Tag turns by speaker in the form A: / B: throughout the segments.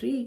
A: 3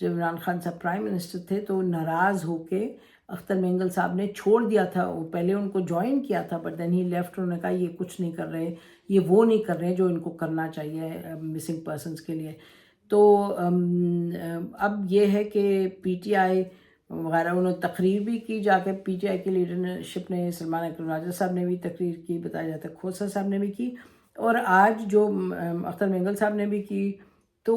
A: جب عمران خان صاحب prime minister تھے تو ناراض ہو کے اختر مینگل صاحب نے چھوڑ دیا تھا. وہ پہلے ان کو جوائن کیا تھا بٹ دین ہی لیفٹ. انہوں نے کہا یہ کچھ نہیں کر رہے, یہ وہ نہیں کر رہے جو ان کو کرنا چاہیے مسنگ پرسنس کے لیے. تو اب یہ ہے کہ پی ٹی آئی وغیرہ انہوں نے تقریر بھی کی جا کے. پی ٹی آئی کی لیڈرشپ نے, سلمان اکرم راجہ صاحب نے بھی تقریر کی, بتایا جاتا ہے کھوسا صاحب نے بھی کی, اور آج جو اختر مینگل صاحب نے بھی کی. تو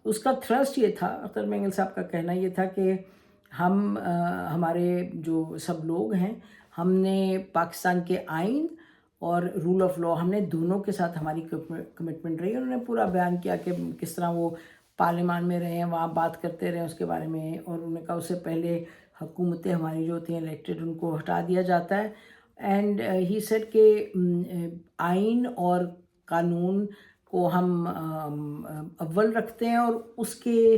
A: اس کا تھرسٹ یہ تھا, اختر مینگل صاحب کا کہنا یہ تھا کہ ہم ہمارے جو سب لوگ ہیں, ہم نے پاکستان کے آئین اور رول آف لا, ہم نے دونوں کے ساتھ ہماری کمٹمنٹ رہی. انہوں نے پورا بیان کیا کہ کس طرح وہ پارلیمان میں رہے ہیں, وہاں بات کرتے رہے اس کے بارے میں, اور انہوں نے کہا اس سے پہلے حکومتیں ہماری جو ہوتی ہیں الیکٹڈ ان کو ہٹا دیا جاتا ہے. اینڈ ہی سیڈ کہ آئین اور قانون کو ہم اول رکھتے ہیں, اور اس کے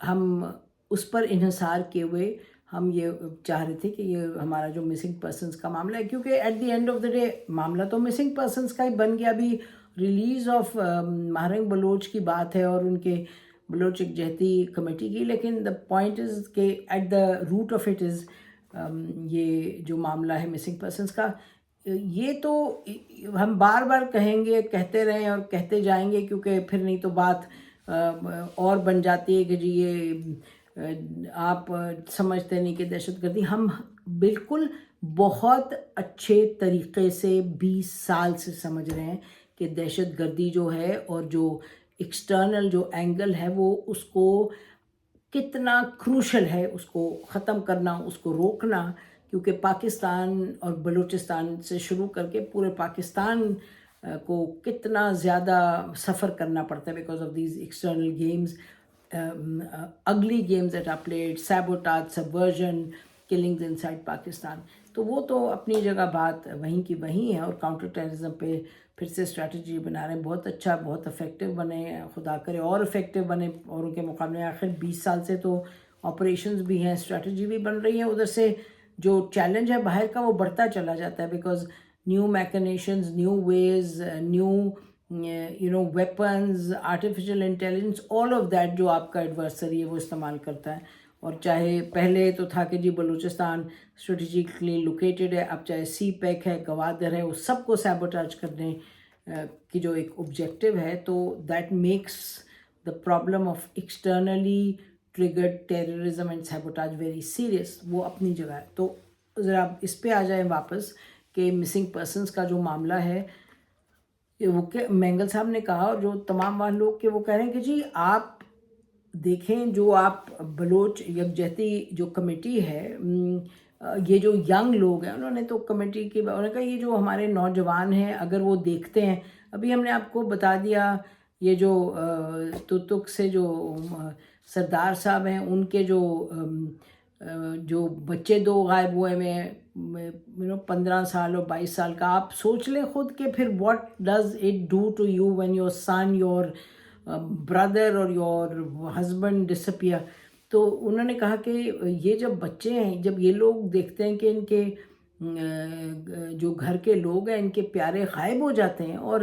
A: ہم اس پر انحصار کیے ہوئے ہم یہ چاہ رہے تھے کہ یہ ہمارا جو مسنگ پرسنس کا معاملہ ہے, کیونکہ at the end of the day معاملہ تو مسنگ پرسنس کا ہی بن گیا. ابھی ریلیز آف ماہرنگ بلوچ کی بات ہے اور ان کے بلوچ یکجہتی کمیٹی کی, لیکن دا پوائنٹ از کہ at the root of it is یہ جو معاملہ ہے مسنگ پرسنس کا. یہ تو ہم بار بار کہیں گے, کہتے رہیں اور کہتے جائیں گے, کیونکہ پھر نہیں تو بات اور بن جاتی ہے کہ جی یہ آپ سمجھتے نہیں کہ دہشت گردی. ہم بالکل بہت اچھے طریقے سے 20 سال سے سمجھ رہے ہیں کہ دہشت گردی جو ہے اور جو ایکسٹرنل جو اینگل ہے وہ اس کو کتنا کروشل ہے اس کو ختم کرنا, اس کو روکنا, کیونکہ پاکستان اور بلوچستان سے شروع کر کے پورے پاکستان کو کتنا زیادہ سفر کرنا پڑتا ہے because of these external games, ugly games that are played, sabotage, subversion, killings inside Pakistan. تو وہ تو اپنی جگہ بات وہیں کی وہیں ہے, اور کاؤنٹر ٹیررزم پہ پھر سے اسٹریٹجی بنا رہے ہیں. بہت اچھا, بہت افیکٹو بنے, خدا کرے اور افیکٹو بنے اور ان کے مقابلے. آخر 20 سال سے تو آپریشنز بھی ہیں, اسٹریٹجی بھی بن رہی ہے. ادھر سے جو چیلنج ہے باہر کا وہ بڑھتا چلا جاتا ہے, because new mechanisms, new ways, new weapons, artificial intelligence, all of that جو آپ کا ایڈورسری ہے وہ استعمال کرتا ہے. اور چاہے پہلے تو تھا کہ جی بلوچستان اسٹریٹجیکلی لوکیٹڈ ہے, اب چاہے سی پیک ہے, گوادر ہے, وہ سب کو سیبوٹاج کرنے کی جو ایک آبجیکٹیو ہے. تو that makes the problem of externally triggered terrorism and sabotage very serious. وہ اپنی جگہ ہے. تو ذرا اس پہ آ جائیں واپس کہ مسنگ پرسنس کا جو معاملہ ہے, وہ کہ مینگل صاحب نے کہا اور جو تمام وہاں لوگ کہ وہ کہہ رہے ہیں کہ جی آپ دیکھیں جو آپ بلوچ یکجہتی جو کمیٹی ہے, یہ جو ینگ لوگ ہیں, انہوں نے تو کمیٹی کی انہوں نے کہا یہ جو ہمارے نوجوان ہیں اگر وہ دیکھتے ہیں, ابھی ہم نے آپ کو بتا دیا یہ جو تتک سے جو سردار صاحب ہیں ان کے جو بچے 2 غائب ہوئے میں 15 سال اور 22 سال کا. آپ سوچ لیں خود کہ پھر what does it do to you when your son, your brother اور یور ہسبینڈ ڈسپیئر. تو انہوں نے کہا کہ یہ جب بچے ہیں, جب یہ لوگ دیکھتے ہیں کہ ان کے جو گھر کے لوگ ہیں ان کے پیارے غائب ہو جاتے ہیں, اور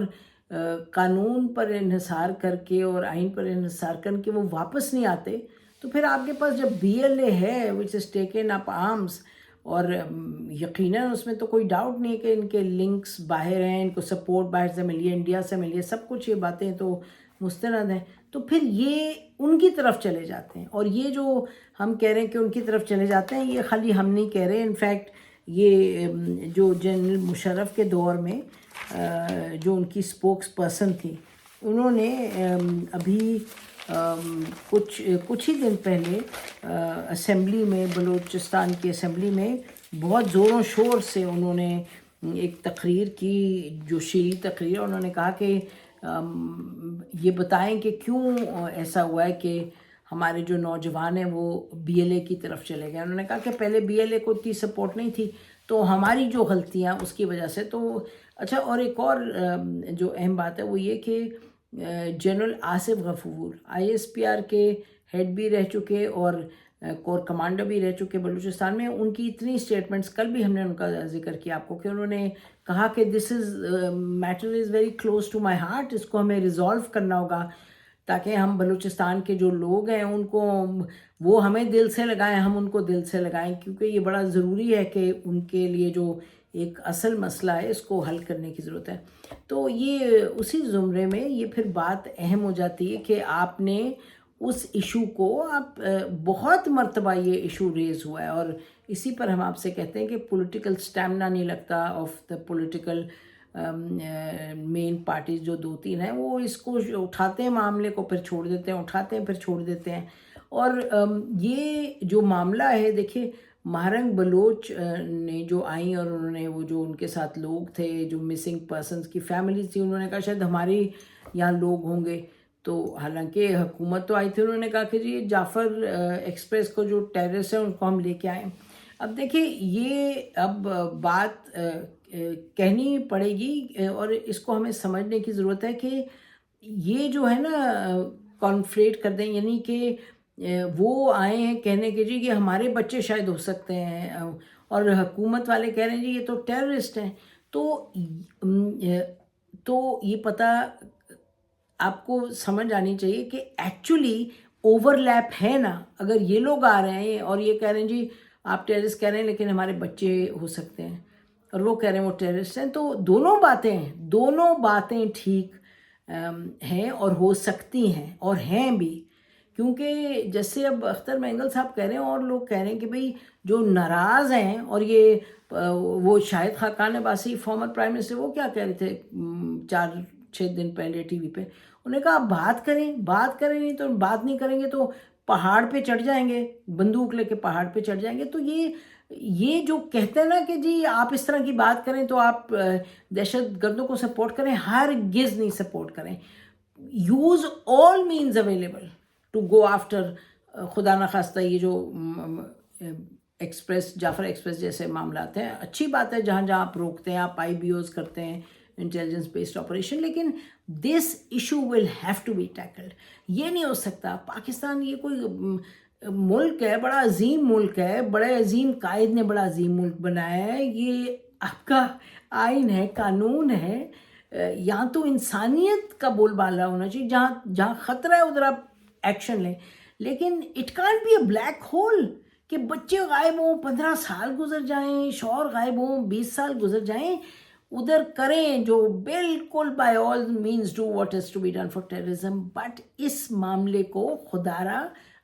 A: قانون پر انحصار کر کے اور آئین پر انحصار کر کے وہ واپس نہیں آتے, تو پھر آپ کے پاس جب BLA ہے وچ از ٹیکن اپ آرمز, اور یقیناً اس میں تو کوئی ڈاؤٹ نہیں ہے کہ ان کے لنکس باہر ہیں, ان کو سپورٹ باہر سے ملی ہے, انڈیا سے ملی ہے, سب کچھ یہ باتیں تو مستند ہیں. تو پھر یہ ان کی طرف چلے جاتے ہیں, اور یہ جو ہم کہہ رہے ہیں کہ ان کی طرف چلے جاتے ہیں, یہ خالی ہم نہیں کہہ رہے. انفیکٹ یہ جو جنرل مشرف کے دور میں جو ان کی اسپوکس پرسن تھی, انہوں نے ابھی کچھ ہی دن پہلے اسمبلی میں, بلوچستان کی اسمبلی میں بہت زور و شور سے انہوں نے ایک تقریر کی, جو شیریں تقریر. انہوں نے کہا کہ یہ بتائیں کہ کیوں ایسا ہوا ہے کہ ہمارے جو نوجوان ہیں وہ BLA کی طرف چلے گئے. انہوں نے کہا کہ پہلے BLA کو اتنی سپورٹ نہیں تھی, تو ہماری جو غلطیاں اس کی وجہ سے. تو اچھا, اور ایک اور جو اہم بات ہے وہ یہ کہ جنرل آصف غفور ISPR کے ہیڈ بھی رہ چکے اور کور کمانڈر بھی رہ چکے بلوچستان میں, ان کی اتنی اسٹیٹمنٹس, کل بھی ہم نے ان کا ذکر کیا آپ کو, کہ انہوں نے کہا کہ this is matter is very close to my heart, اس کو ہمیں ریزالو کرنا ہوگا تاکہ ہم بلوچستان کے جو لوگ ہیں ان کو وہ ہمیں دل سے لگائیں، ہم ان کو دل سے لگائیں، کیونکہ یہ بڑا ضروری ہے کہ ان کے لیے جو ایک اصل مسئلہ ہے اس کو حل کرنے کی ضرورت ہے۔ تو یہ اسی زمرے میں یہ پھر بات اہم ہو جاتی ہے کہ آپ نے اس ایشو کو آپ بہت مرتبہ یہ ایشو ریز ہوا ہے، اور اسی پر ہم آپ سے کہتے ہیں کہ پولیٹیکل سٹیمنا نہیں لگتا of the political main parties جو 2-3 ہیں، وہ اس کو اٹھاتے ہیں معاملے کو، پھر چھوڑ دیتے ہیں، اٹھاتے ہیں پھر چھوڑ دیتے ہیں۔ اور یہ جو معاملہ ہے، دیکھیے مہرنگ بلوچ نے جو آئیں اور انہوں نے وہ جو ان کے ساتھ لوگ تھے جو مسنگ پرسنز کی فیملیز تھی، انہوں نے کہا شاید ہمارے یہاں لوگ ہوں گے، تو حالانکہ حکومت تو آئی تھی، انہوں نے کہا کہ جی جعفر ایکسپریس کو جو ٹیررسٹ ہیں ان کو ہم لے کے آئیں۔ اب دیکھیں یہ اب بات کہنی پڑے گی، اور اس کو ہمیں سمجھنے کی ضرورت ہے کہ یہ جو ہے نا کانفلیٹ کر دیں، یعنی کہ وہ آئے ہیں کہنے کے جی کہ ہمارے بچے شاید ہو سکتے ہیں، اور حکومت والے کہہ رہے ہیں جی یہ تو ٹیررسٹ ہیں۔ تو یہ پتہ آپ کو سمجھ آنی چاہیے کہ ایکچولی اوور لیپ ہے نا، اگر یہ لوگ آ رہے ہیں اور یہ کہہ رہے ہیں جی آپ ٹیررسٹ کہہ رہے ہیں لیکن ہمارے بچے ہو سکتے ہیں، اور وہ کہہ رہے ہیں وہ ٹیررسٹ ہیں، تو دونوں باتیں ٹھیک ہیں اور ہو سکتی ہیں اور ہیں بھی، کیونکہ جیسے اب اختر مینگل صاحب کہہ رہے ہیں اور لوگ کہہ رہے ہیں کہ بھئی جو ناراض ہیں، اور یہ وہ Shahid Khaqan Abbasi former prime minister, وہ کیا کہہ رہے تھے 4-6 دن پہلے ٹی وی پہ، انہوں نے کہا آپ بات کریں نہیں تو بات نہیں کریں گے تو پہاڑ پہ چڑھ جائیں گے، بندوق لے کے پہاڑ پہ چڑھ جائیں گے۔ تو یہ جو کہتے ہیں نا کہ جی آپ اس طرح کی بات کریں تو آپ دہشت گردوں کو سپورٹ کریں، ہرگز نہیں سپورٹ کریں۔ Use all means available to go after, خدا نخواستہ یہ جو جعفر ایکسپریس جیسے معاملات ہیں، اچھی بات ہے جہاں جہاں آپ روکتے ہیں، آپ آئی بی اوز کرتے ہیں، انٹیلیجنس بیسڈ آپریشن، لیکن this issue will have to be tackled. یہ نہیں ہو سکتا، پاکستان یہ کوئی ملک ہے، بڑا عظیم ملک ہے، بڑے عظیم قائد نے بڑا عظیم ملک بنایا ہے، یہ آپ کا آئین ہے، قانون ہے، یہاں تو انسانیت کا بول بالا ہونا چاہیے، جہاں خطرہ ہے ادھر آپ ایکشن لیں، لیکن it can't be a black hole کہ بچے غائب ہوں، 15 سال گزر جائیں، شوہر غائب ہوں، 20 سال گزر جائیں، ادھر کریں جو بالکل by all means do what is to be done for terrorism, but اس معاملے کو خدا را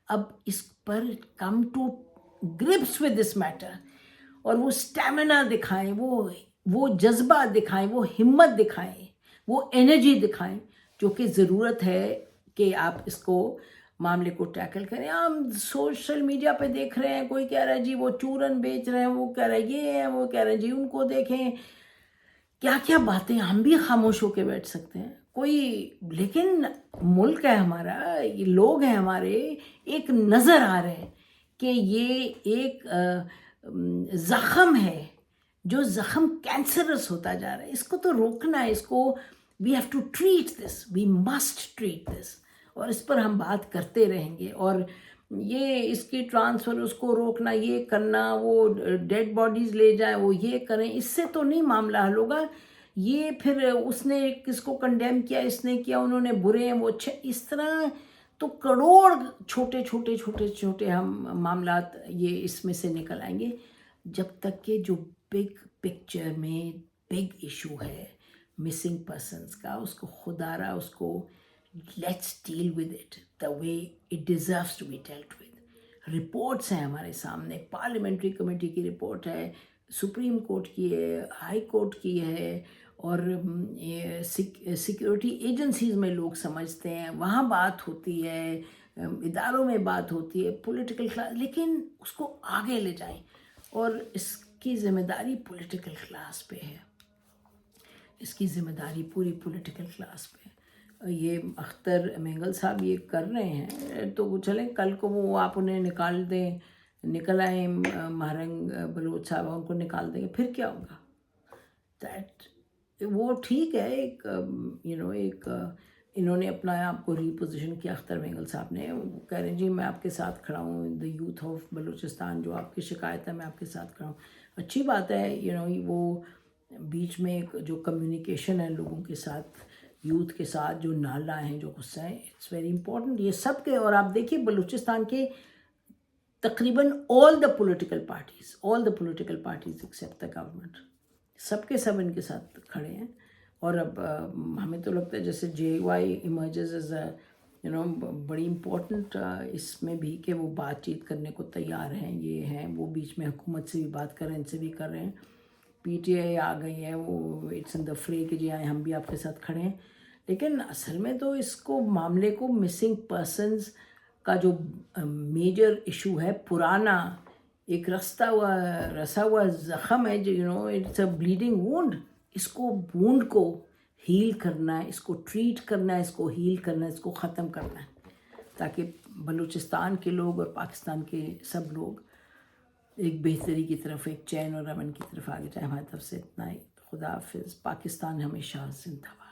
A: اب اس پر come to grips with this matter, اور وہ سٹیمنا دکھائیں، وہ جذبہ دکھائیں، وہ ہمت دکھائیں، وہ انرجی دکھائیں جو کہ ضرورت ہے کہ آپ اس کو معاملے کو ٹیکل کریں۔ ہم سوشل میڈیا پہ دیکھ رہے ہیں، کوئی کہہ رہا ہے جی وہ چورن بیچ رہے ہیں، وہ کہہ رہا ہے یہ ہے، وہ کہہ رہے ہیں جی ان کو دیکھیں، کیا کیا باتیں، ہم بھی خاموش ہو کے بیٹھ سکتے ہیں لیکن ملک ہے ہمارا، یہ لوگ ہیں ہمارے، ایک نظر آ رہے ہیں کہ یہ ایک زخم ہے، جو زخم کینسرس ہوتا جا رہا ہے، اس کو تو روکنا ہے، اس کو we have to treat this, we must treat this, اور اس پر ہم بات کرتے رہیں گے، اور یہ اس کی ٹرانسفر، اس کو روکنا، یہ کرنا، وہ ڈیڈ باڈیز لے جائیں، وہ یہ کریں، اس سے تو نہیں معاملہ حل ہوگا۔ یہ پھر اس نے کس کو کنڈیم کیا، اس نے کیا، انہوں نے برے ہیں، وہ اچھے، اس طرح تو کروڑ چھوٹے ہم معاملات یہ اس میں سے نکل آئیں گے، جب تک کہ جو بگ پکچر میں بگ ایشو ہے مسنگ پرسنز کا، اس کو خدا را اس کو let's deal with it the way it deserves to be dealt with. Reports ہیں ہمارے سامنے، پارلیمنٹری کمیٹی کی رپورٹ ہے، سپریم کورٹ کی ہے، ہائی کورٹ کی ہے، اور سیکیورٹی ایجنسیز میں لوگ سمجھتے ہیں، وہاں بات ہوتی ہے، اداروں میں بات ہوتی ہے، پولیٹیکل کلاس، لیکن اس کو آگے لے جائیں، اور اس کی ذمہ داری پولیٹیکل کلاس پہ ہے، اس کی ذمہ داری پوری پولیٹیکل کلاس پہ ہے۔ یہ اختر مینگل صاحب یہ کر رہے ہیں، تو چلیں کل کو وہ آپ انہیں نکل آئیں، مہرنگ بلوچ صاحب ان کو نکال دیں گے، پھر کیا ہوگا؟ وہ ٹھیک ہے، ایک انہوں نے اپنا آپ کو ریپوزیشن کیا اختر مینگل صاحب نے، وہ کہہ رہے ہیں جی میں آپ کے ساتھ کھڑا ہوں، دا یوتھ آف بلوچستان، جو آپ کی شکایت ہے میں آپ کے ساتھ کھڑا ہوں، اچھی بات ہے، وہ بیچ میں ایک جو کمیونیکیشن ہے لوگوں کے ساتھ، یوتھ کے ساتھ جو نالا ہیں، جو غصہ ہیں، اٹس ویری امپورٹنٹ یہ سب کے. اور آپ دیکھیے بلوچستان کے تقریباً all the political parties except the government سب کے سب ان کے ساتھ کھڑے ہیں. اور اب ہمیں تو لگتا ہے جیسے JY ایمرجز ایز بڑی امپورٹنٹ اس میں بھی کہ وہ بات چیت کرنے کو تیار ہیں، یہ ہیں وہ بیچ میں حکومت سے بھی بات کر رہے ہیں، ان سے بھی کر رہے ہیں. PTI آ گئی ہے، وہ اٹس ان دا فرے کہ جی آئے ہم بھی آپ کے ساتھ کھڑے ہیں. لیکن اصل میں تو اس کو معاملے کو مسنگ پرسنز کا جو میجر ایشو ہے، پرانا ایک رسا ہوا زخم ہے، جو اٹس اے بلیڈنگ وونڈ. اس کو وونڈ کو ہیل کرنا ہے، اس کو ٹریٹ کرنا ہے، اس کو ہیل کرنا ہے، اس کو ختم کرنا ہے، تاکہ بلوچستان کے لوگ اور پاکستان کے سب لوگ ایک بہتری کی طرف، ایک چین اور امن کی طرف آگے جائیں. ہماری طرف سے اتنا ہی. خدا حافظ. پاکستان ہمیشہ زندہ باد.